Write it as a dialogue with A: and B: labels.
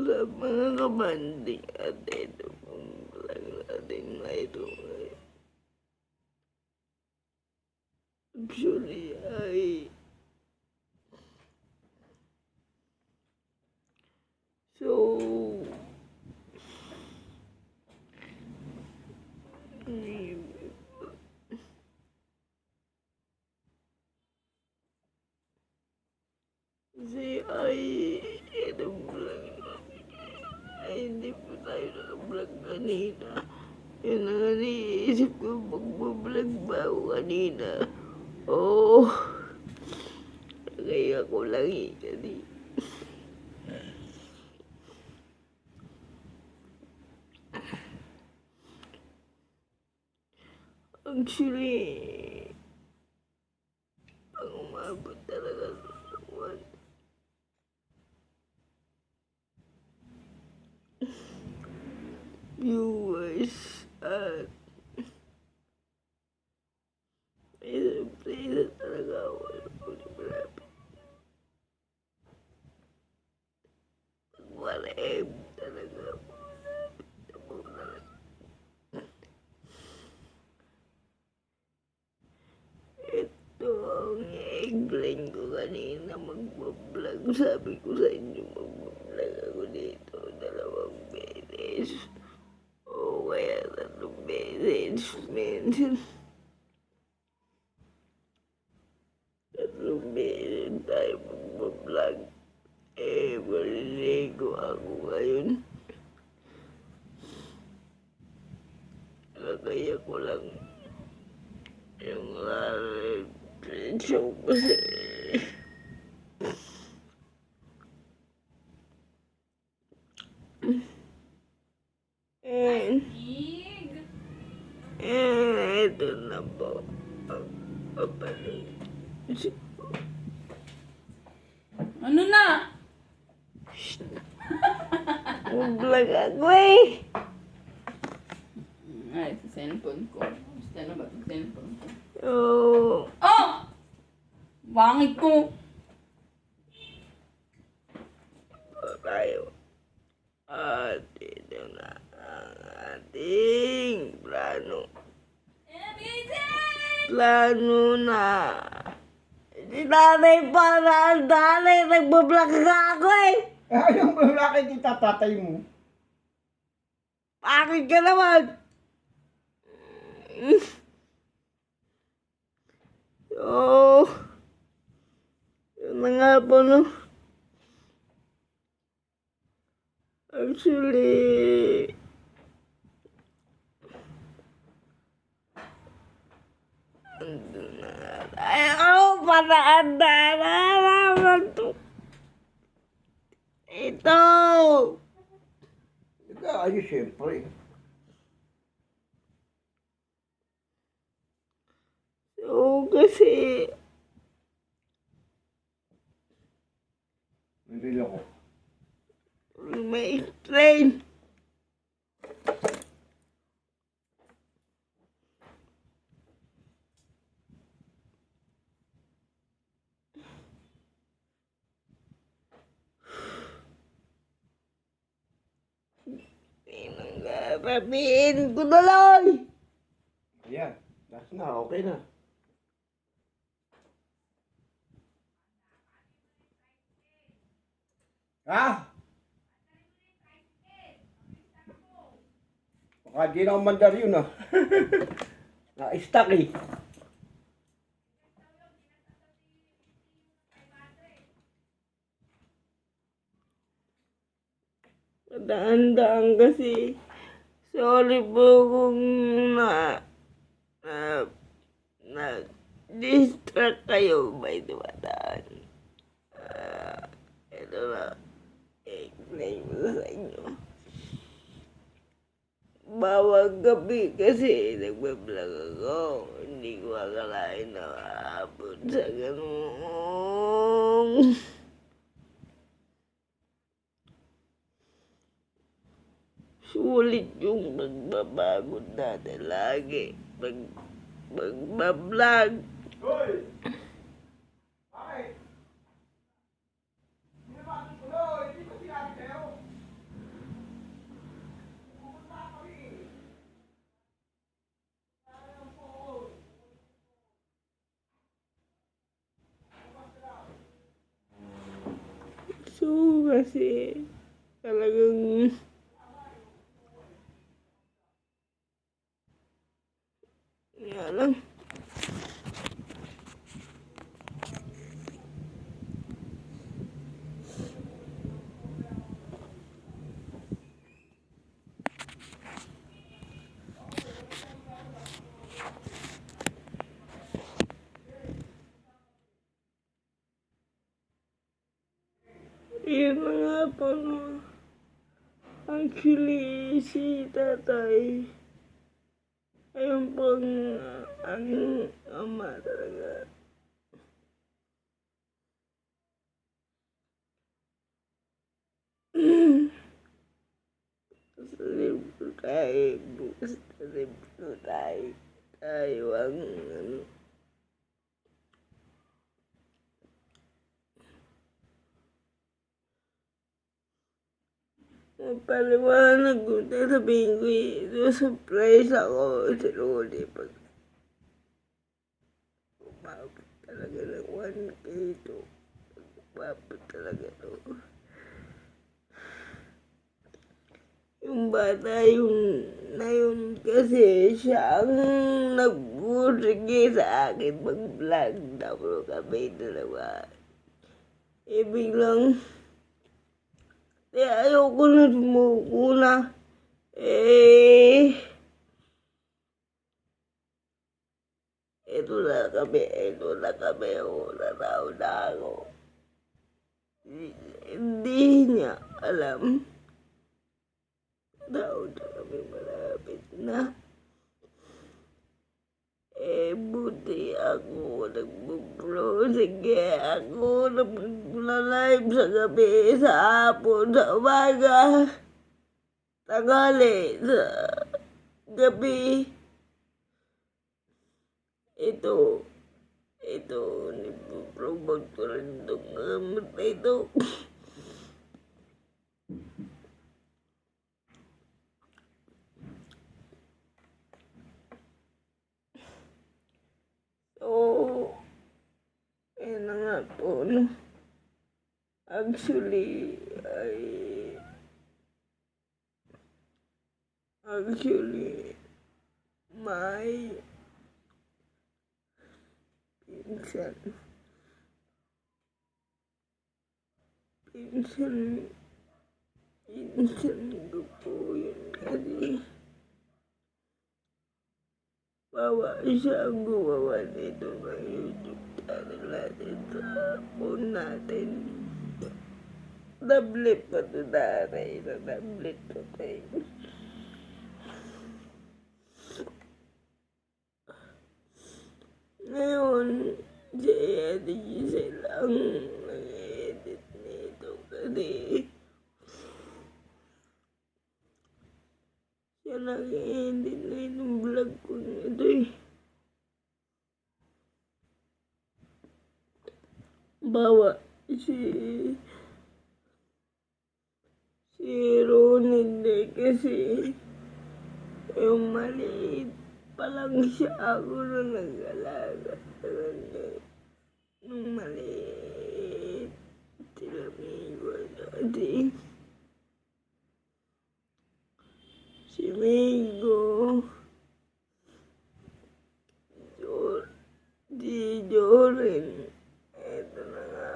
A: sa mga kabanding atin ang vlog natin ngayon. Actually ay so kasi ay itong vlog ay hindi po tayo naka-vlog kanina. Yun na nga niisip ko magbablog ba ako kanina. Oh, kaya ko lang kanina. Actually, ang umabot talaga sa buwan. Viewers at may surprise talaga ako na malapit. Pag-warem talaga ako. Ito ang explain ko kanina magbablog. Sabi ko sa inyo magbablog ako dito 2 beses. O kaya 3 beses. Minsan 3 beses tayo magbablog. Maliligo ako ngayon. Kaya ko lang yung show kasi ito na po ang papalit.
B: Ano na?
A: Vlog ako eh.
B: Ay, sa cellphone ko. Gusto na ba sa cellphone ko?
A: Oh,
B: Oh! Bangit ko.
A: tayo. At ito na ang ating plano. Plano na. Si nanay para nanay nagbablog ka ako eh.
C: Yung lalaki kita tatay mo.
A: Bakit ka naman? So, yun na nga po no. Actually, andun na nga tayo. Panaanda na naman to. Ito.
C: Ayos siyempre.
A: So, kasi,
C: Nandito ako.
A: may explain. Sabihin ko na lang.
C: Ayan. Last na. Okay na. Ha? Baka di na umandar yun ah. Na-stuck eh.
A: Daan-daan kasi. Sorry po kung distract kayo by dumadaan. Ito na. Explain ko sa inyo. Bawang gabi kasi nagbablog ako. Hindi ko akalain na maabot sa ganun. Sulit yung magbabago natin lagi. Magbablog.
C: Hoy! Bakit? Hindi ba tuloy? Hindi ba sinabi kayo?
A: puso kasi talagang yan lang. Yun na nga po, no. Actually, si tatay, ayun pong ang ama talaga. Libre tayo, bukas na libre tayo. Tayo ang ano. Paliwanag ko, sasabihin ko ito, surprise ako sa Lodi pag umabot talaga ng 1K ito. Umabot talaga ito. Yung bata na yun kasi siya ang nagbursige sa akin mag-vlog. Tapos kami dalawa. Biglang ayoko na sumuko na. Ito na kami, natao na ako. Hindi niya alam. Tao na kami malapit na. Buti ako nagbublog. Sige, ako nagbublog sa gabi, sa hapon, sa umaga, tanghali, sa gabi. Ito, nagbublog ko rin itong gamit na ito. So, ayun na nga po, no? Actually, may pinsan ko po yun kasi bawa siya ang gumawa nito ng YouTube channel natin sa phone natin. Tablet pa ito nanay na tablet pa tayo. Ngayon, si Ate Giselle ang nag-edit nito kasi siya nag-edit na itong vlog ko nito eh. Bawa si Ron hindi kasi yung maliit pa lang siya ako na nag-alaga sa kanya. Nung maliit sila Migo dati. Si Migo, si Joren, ito na nga.